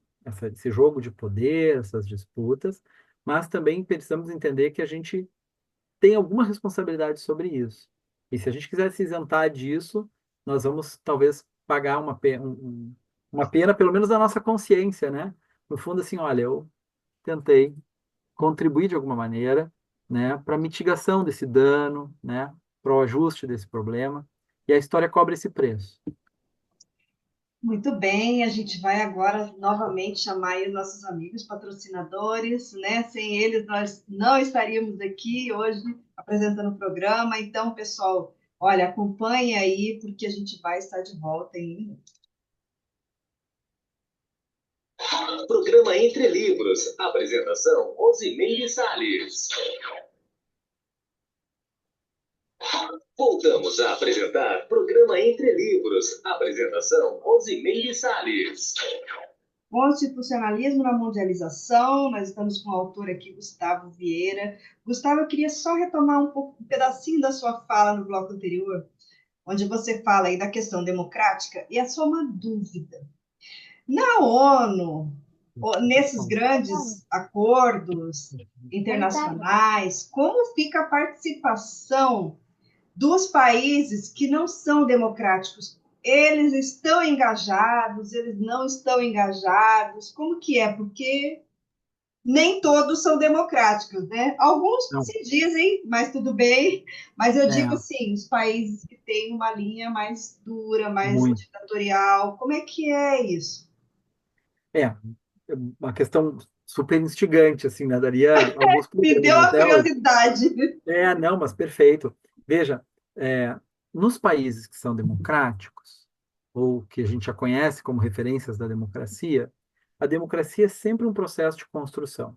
esse jogo de poder, essas disputas, mas também precisamos entender que a gente tem alguma responsabilidade sobre isso. E se a gente quiser se isentar disso, nós vamos talvez pagar uma pena, pelo menos da nossa consciência, né? No fundo, assim, olha, eu tentei contribuir de alguma maneira, né, para mitigação desse dano, né, para o ajuste desse problema, e a história cobra esse preço.
Muito bem, a gente vai agora novamente chamar aí os nossos amigos patrocinadores, né? Sem eles nós não estaríamos aqui hoje apresentando o programa. Então, pessoal, olha, acompanhe aí porque a gente vai estar de volta em um minuto.
Programa Entre Livros. Apresentação: Rosimeire Salles. Voltamos a apresentar Programa Entre Livros. Apresentação: Rosimeire Salles.
Constitucionalismo na mundialização, nós estamos com o autor aqui, Gustavo Vieira. Gustavo, eu queria só retomar um pedacinho da sua fala no bloco anterior, onde você fala aí da questão democrática, e é só uma dúvida. Na ONU, nesses grandes acordos internacionais, como fica a participação dos países que não são democráticos? Eles estão engajados, eles não estão engajados? Como que é? Porque nem todos são democráticos, né? Alguns
Não,
se dizem, mas tudo bem. Mas eu digo
é
assim, os países que têm uma linha mais dura, mais
muito.
ditatorial, como é que é isso?
É uma questão super instigante, assim, né? Daria alguns
Me deu
programas
a
até hoje.
curiosidade.
Não, mas perfeito. Veja, nos países que são democráticos, ou que a gente já conhece como referências da democracia, a democracia é sempre um processo de construção,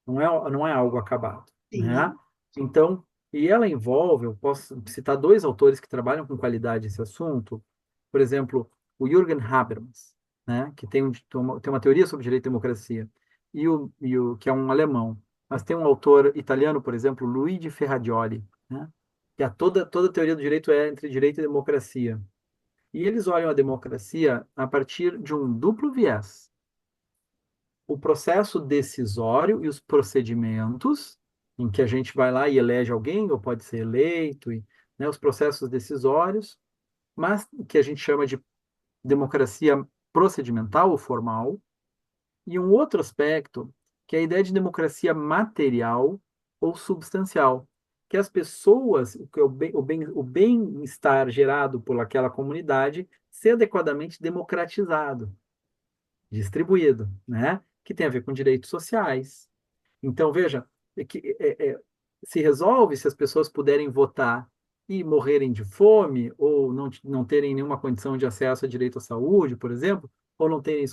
não é algo acabado, né?
Sim,
Então, e ela envolve, eu posso citar dois autores que trabalham com qualidade esse assunto, por exemplo, o Jürgen Habermas, né, que tem uma teoria sobre direito e democracia, que é um alemão. Mas tem um autor italiano, por exemplo, Luigi Ferrajoli, né, que toda a teoria do direito é entre direito e democracia. E eles olham a democracia a partir de um duplo viés: o processo decisório e os procedimentos, em que a gente vai lá e elege alguém, ou pode ser eleito, né, os processos decisórios, mas que a gente chama de democracia procedimental ou formal, e um outro aspecto, que é a ideia de democracia material ou substancial, que as pessoas, que é o bem-estar gerado por aquela comunidade, ser adequadamente democratizado, distribuído, né? Que tem a ver com direitos sociais. Então, veja, se resolve se as pessoas puderem votar e morrerem de fome, ou não terem nenhuma condição de acesso a direito à saúde, por exemplo, ou não terem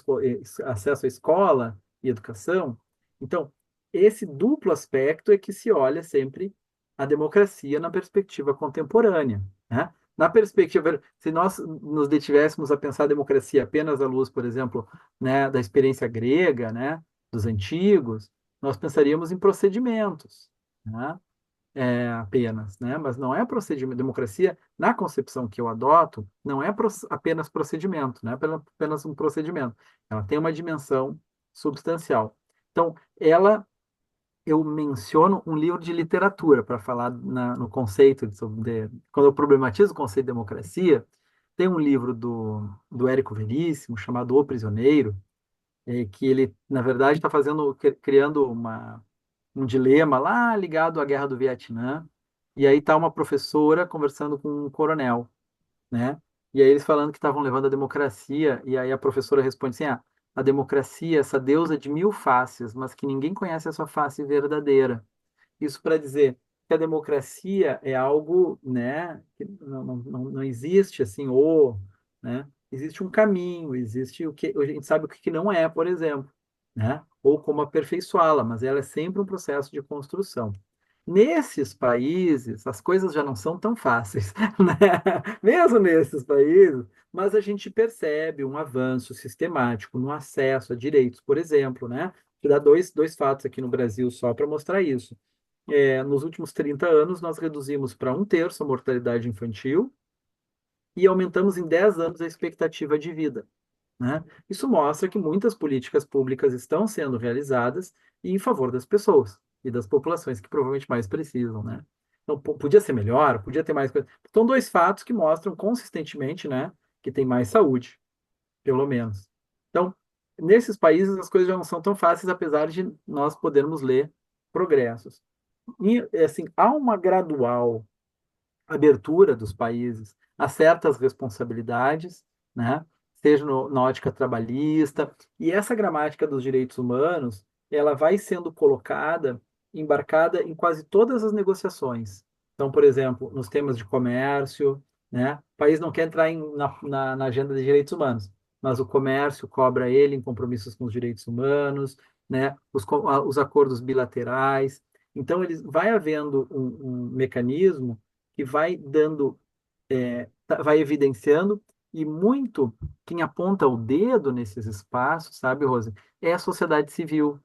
acesso à escola e educação. Então, esse duplo aspecto é que se olha sempre a democracia na perspectiva contemporânea, né? Na perspectiva, se nós nos detivéssemos a pensar a democracia apenas à luz, por exemplo, né, da experiência grega, né, dos antigos, nós pensaríamos em procedimentos, né? Apenas, né? Mas não é procedimento. Democracia, na concepção que eu adoto, não é apenas procedimento, não é apenas um procedimento. Ela tem uma dimensão substancial. Então, eu menciono um livro de literatura para falar no conceito quando eu problematizo o conceito de democracia. Tem um livro do Érico Veríssimo chamado O Prisioneiro, que ele, na verdade, está criando um dilema lá ligado à Guerra do Vietnã. E aí está uma professora conversando com um coronel, né? E aí eles falando que estavam levando a democracia, e aí a professora responde assim: a democracia, essa deusa de mil faces, mas que ninguém conhece a sua face verdadeira. Isso para dizer que a democracia é algo, né, que não existe assim, né? Existe um caminho, existe o que a gente sabe o que não é, por exemplo, né? Ou como aperfeiçoá-la, mas ela é sempre um processo de construção. Nesses países, as coisas já não são tão fáceis, né? Mesmo nesses países, mas a gente percebe um avanço sistemático no acesso a direitos, por exemplo, né? Vou dar dois fatos aqui no Brasil só para mostrar isso. Nos últimos 30 anos, nós reduzimos para um terço a mortalidade infantil e aumentamos em 10 anos a expectativa de vida, né? Isso mostra que muitas políticas públicas estão sendo realizadas em favor das pessoas e das populações que provavelmente mais precisam, né? Então, podia ser melhor, podia ter mais coisa. São dois fatos que mostram consistentemente, né, que tem mais saúde, pelo menos. Então, nesses países as coisas já não são tão fáceis, apesar de nós podermos ler progressos. E, assim, há uma gradual abertura dos países a certas responsabilidades, né? Seja na ótica trabalhista, e essa gramática dos direitos humanos, ela vai sendo colocada, embarcada em quase todas as negociações. Então, por exemplo, nos temas de comércio, né? O país não quer entrar na agenda de direitos humanos, mas o comércio cobra ele em compromissos com os direitos humanos, né? Os acordos bilaterais. Então, vai havendo um mecanismo que vai dando, vai evidenciando, e muito quem aponta o dedo nesses espaços, sabe, Rose, é a sociedade civil,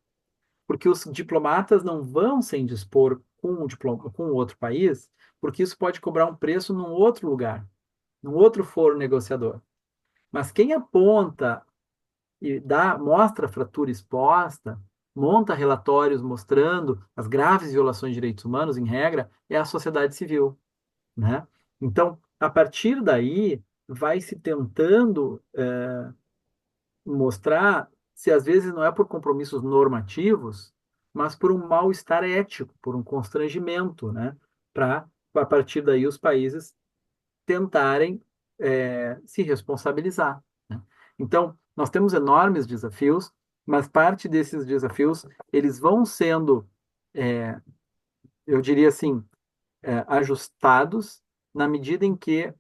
porque os diplomatas não vão se indispor com o outro país, porque isso pode cobrar um preço num outro lugar. num outro foro negociador. Mas quem aponta e mostra a fratura exposta, monta relatórios mostrando as graves violações de direitos humanos, em regra, é a sociedade civil, né? Então, a partir daí, vai se tentando mostrar se às vezes não é por compromissos normativos, mas por um mal-estar ético, por um constrangimento, né? Para, a partir daí, os países tentarem se responsabilizar, né? Então, nós temos enormes desafios, mas parte desses desafios, eles vão sendo, é, eu diria assim, ajustados na medida em que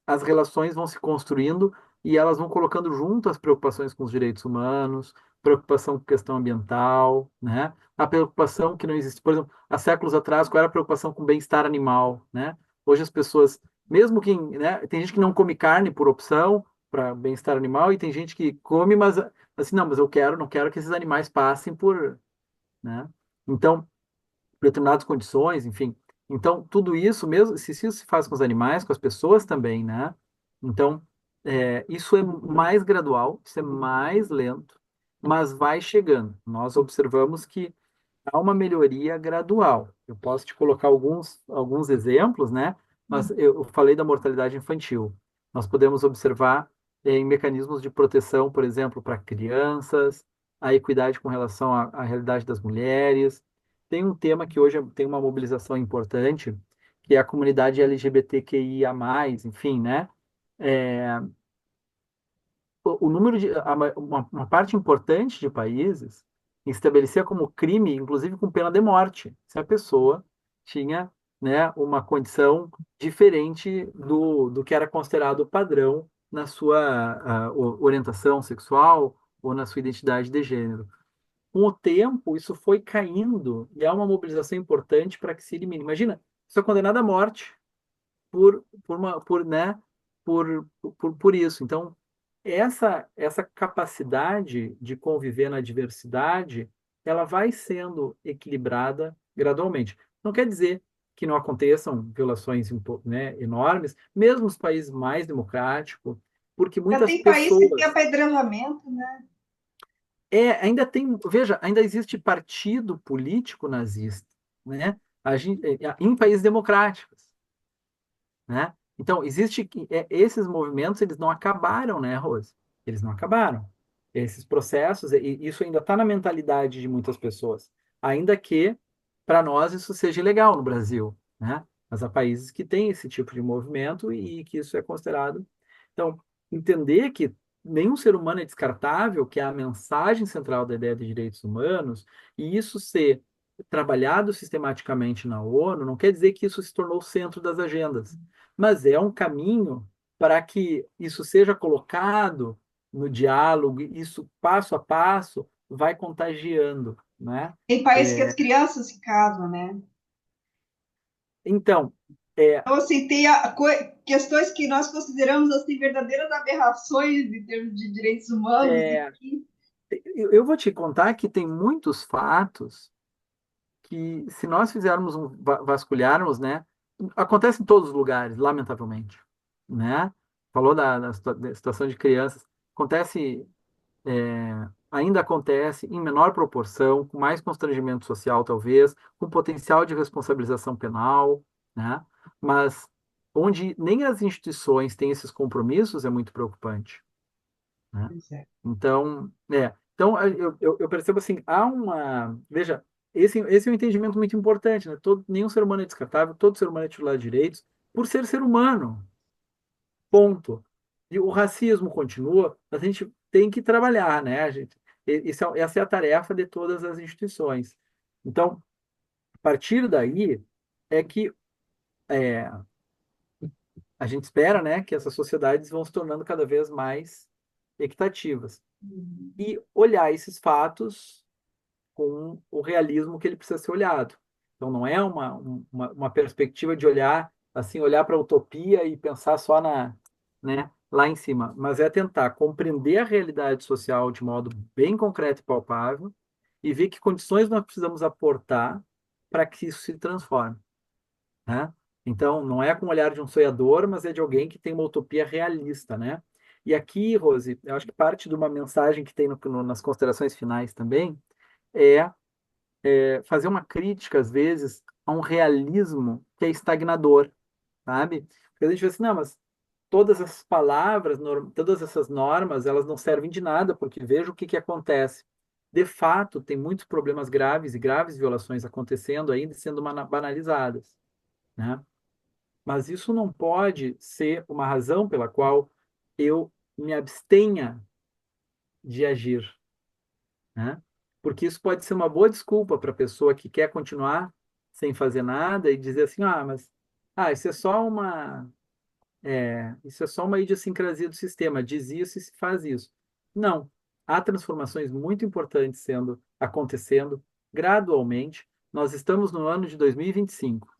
as relações vão se construindo e elas vão colocando junto as preocupações com os direitos humanos, preocupação com questão ambiental, né? A preocupação que não existe, por exemplo, há séculos atrás, qual era a preocupação com o bem-estar animal, né? Hoje as pessoas, mesmo que, né, tem gente que não come carne por opção para bem-estar animal e tem gente que come, mas assim, não, mas eu quero, não quero que esses animais passem por, né? Então, determinadas condições, enfim. Então, tudo isso, mesmo se isso se faz com os animais, com as pessoas também, né? Então, isso é mais gradual, isso é mais lento, mas vai chegando. Nós observamos que há uma melhoria gradual. Eu posso te colocar alguns exemplos, né? Mas eu falei da mortalidade infantil. Nós podemos observar em mecanismos de proteção, por exemplo, para crianças, a equidade com relação à realidade das mulheres. Tem um tema que hoje tem uma mobilização importante, que é a comunidade LGBTQIA+, enfim, né? É, o número de uma parte importante de países estabelecia como crime, inclusive com pena de morte, se a pessoa tinha, né, uma condição diferente do que era considerado padrão na sua orientação sexual ou na sua identidade de gênero. Com o tempo, isso foi caindo e há uma mobilização importante para que se elimine. Imagina, isso é condenado à morte né, por isso. Então, essa capacidade de conviver na diversidade, ela vai sendo equilibrada gradualmente. Não quer dizer que não aconteçam violações, né, enormes, mesmo nos países mais democráticos, porque
Já
muitas
tem país que tem
pessoas
apedrejamento, né?
ainda tem, veja, ainda existe partido político nazista, né? Em países democráticos, né? Então, esses movimentos, eles não acabaram, né, Rose? Eles não acabaram. Esses processos, e isso ainda está na mentalidade de muitas pessoas. Ainda que, para nós, isso seja ilegal no Brasil, né? Mas há países que têm esse tipo de movimento e que isso é considerado. Então, entender que nenhum ser humano é descartável, que é a mensagem central da ideia de direitos humanos, e isso ser trabalhado sistematicamente na ONU, não quer dizer que isso se tornou o centro das agendas, mas é um caminho para que isso seja colocado no diálogo, isso passo a passo vai contagiando, né?
Tem país que as crianças se casam, né?
Então, é,
Então, assim, tem questões que nós consideramos assim verdadeiras aberrações em termos de direitos humanos e
é,
que
eu vou te contar que tem muitos fatos que, se nós fizermos vasculharmos, né, acontece em todos os lugares, lamentavelmente, né? Falou da situação de crianças, acontece, ainda acontece em menor proporção, com mais constrangimento social, talvez, com potencial de responsabilização penal, né? Mas onde nem as instituições têm esses compromissos é muito preocupante, né? Então, eu percebo assim, veja, esse é um entendimento muito importante, né? Nenhum ser humano é descartável, todo ser humano é titular de direitos, por ser humano, ponto. E o racismo continua, mas a gente tem que trabalhar, né? Essa é a tarefa de todas as instituições. Então, a partir daí, é que a gente espera, né, que essas sociedades vão se tornando cada vez mais equitativas. E olhar esses fatos com o realismo que ele precisa ser olhado. Então, não é uma perspectiva de olhar assim, olhar para a utopia e pensar só né, lá em cima, mas é tentar compreender a realidade social de modo bem concreto e palpável e ver que condições nós precisamos aportar para que isso se transforme, né? Então, não é com o olhar de um sonhador, mas é de alguém que tem uma utopia realista, né? E aqui, Rose, eu acho que parte de uma mensagem que tem nas considerações finais também é, fazer uma crítica, às vezes, a um realismo que é estagnador, sabe? Porque a gente vê assim, não, mas todas essas palavras, todas essas normas, elas não servem de nada, porque veja o que que acontece. De fato, tem muitos problemas graves e graves violações acontecendo ainda e sendo banalizadas, né? Mas isso não pode ser uma razão pela qual eu me abstenha de agir, né? Porque isso pode ser uma boa desculpa para a pessoa que quer continuar sem fazer nada e dizer assim, isso é só uma idiosincrasia do sistema, diz isso e se faz isso. Não, há transformações muito importantes acontecendo gradualmente. Nós estamos no ano de 2025.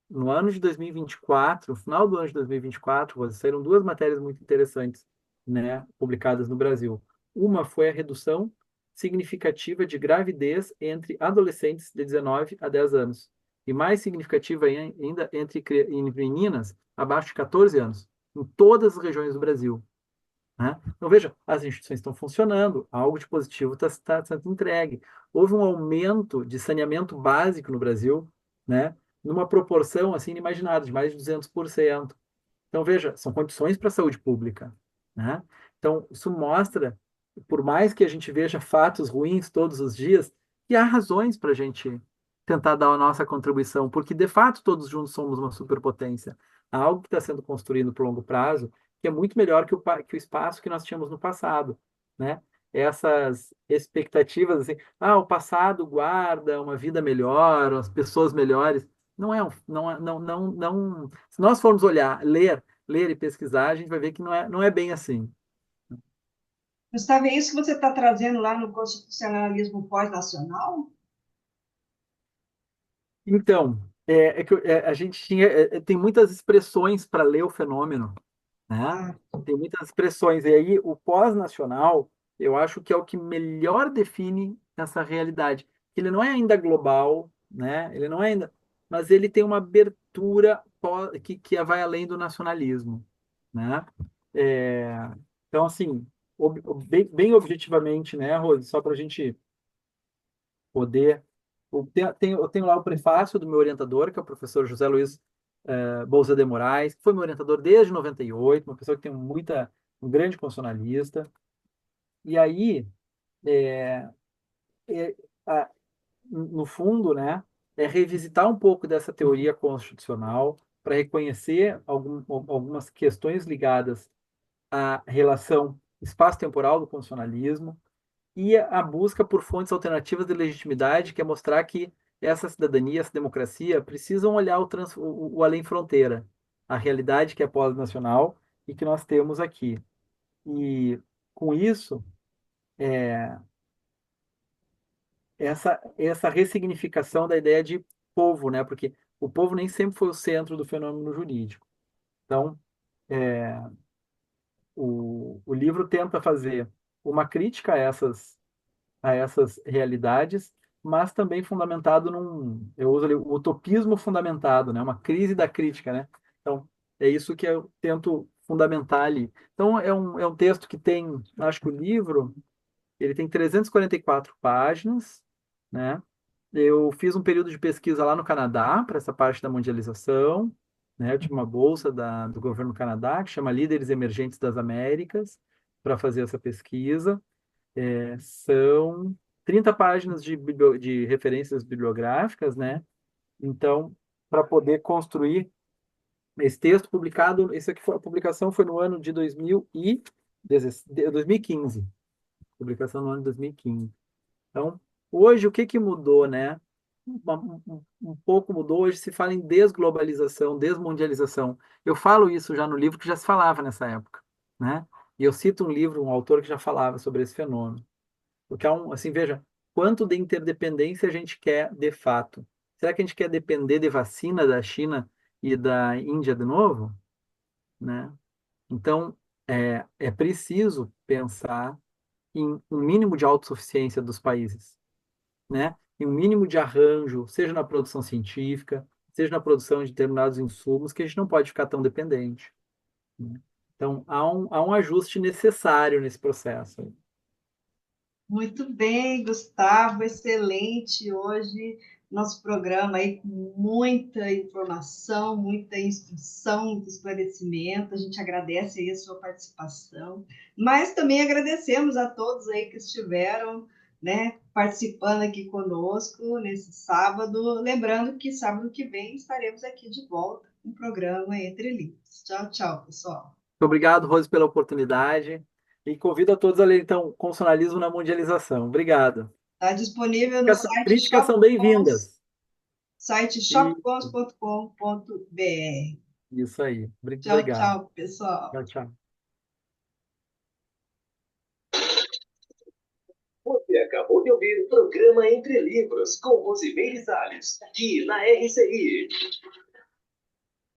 No ano de 2024, no final do ano de 2024, saíram duas matérias muito interessantes, né, publicadas no Brasil. Uma foi a redução significativa de gravidez entre adolescentes de 19 a 10 anos. E mais significativa ainda em meninas abaixo de 14 anos, em todas as regiões do Brasil, né? Então, veja, as instituições estão funcionando, algo de positivo está sendo entregue. Houve um aumento de saneamento básico no Brasil, né? Numa proporção assim inimaginável, de mais de 200%. Então, veja, são condições para a saúde pública, né? Então, isso mostra, por mais que a gente veja fatos ruins todos os dias, que há razões para a gente tentar dar a nossa contribuição, porque de fato todos juntos somos uma superpotência. Há algo que está sendo construído por longo prazo que é muito melhor que o espaço que nós tínhamos no passado, né? Essas expectativas assim, o passado guarda uma vida melhor, as pessoas melhores. Não. Se nós formos ler e pesquisar, a gente vai ver que não é bem assim.
Gustavo, é isso que você está trazendo lá no constitucionalismo pós-nacional?
Então, a gente tem muitas expressões para ler o fenômeno, né?
Ah,
Tem muitas expressões. E aí, o pós-nacional, eu acho que é o que melhor define essa realidade. Ele não é ainda global, né? Ele não é ainda, mas ele tem uma abertura que vai além do nacionalismo, né? É, então, assim, bem objetivamente, né, Rose, só para a gente poder. Eu tenho lá o prefácio do meu orientador, que é o professor José Luiz Bouza de Moraes, que foi meu orientador desde 98, uma pessoa que tem um grande constitucionalista. E aí, é, é, a- no fundo, né, é revisitar um pouco dessa teoria constitucional para reconhecer algumas questões ligadas à relação espaço-temporal do constitucionalismo e a busca por fontes alternativas de legitimidade, que é mostrar que essa cidadania, essa democracia, precisam olhar o além-fronteira, a realidade que é pós-nacional e que nós temos aqui. E, com isso, essa ressignificação da ideia de povo, né? Porque o povo nem sempre foi o centro do fenômeno jurídico. Então, o livro tenta fazer uma crítica a essas realidades, mas também fundamentado eu uso ali o utopismo fundamentado, né? Uma crise da crítica, né? Então, é isso que eu tento fundamentar ali. Então, é um texto que tem, acho que o livro, ele tem 344 páginas, né? Eu fiz um período de pesquisa lá no Canadá para essa parte da mundialização, né? Eu tive uma bolsa do governo do Canadá que chama Líderes Emergentes das Américas para fazer essa pesquisa. São 30 páginas de referências bibliográficas, né? Então, para poder construir esse texto publicado, a publicação foi no ano de 2015, publicação no ano de 2015. Então, hoje, o que que mudou, né? Um pouco mudou, hoje se fala em desglobalização, desmundialização. Eu falo isso já no livro que já se falava nessa época, né? E eu cito um livro, um autor que já falava sobre esse fenômeno. Porque assim, veja, quanto de interdependência a gente quer de fato? Será que a gente quer depender de vacina da China e da Índia de novo? Né? Então, é preciso pensar em um mínimo de autossuficiência dos países, né? Em um mínimo de arranjo, seja na produção científica, seja na produção de determinados insumos, que a gente não pode ficar tão dependente, né? Então, há um ajuste necessário nesse processo.
Muito bem, Gustavo, excelente hoje nosso programa aí com muita informação, muita instrução, muito esclarecimento. A gente agradece aí a sua participação, mas também agradecemos a todos aí que estiveram, né, participando aqui conosco nesse sábado. Lembrando que sábado que vem estaremos aqui de volta com o programa Entre Linhas. Tchau, tchau, pessoal.
Muito obrigado, Rose, pela oportunidade. E convido a todos a ler, então, Constitucionalismo na Mundialização. Obrigado.
Está disponível no site
Críticas são
Shopcons,
bem-vindas.
site
E
shopcons.com.br.
isso aí. Muito
Tchau,
obrigado.
tchau, pessoal.
Tchau, tchau.
Você acabou de ouvir o programa Entre Livros, com Rosimeire Salles, aqui na RCI.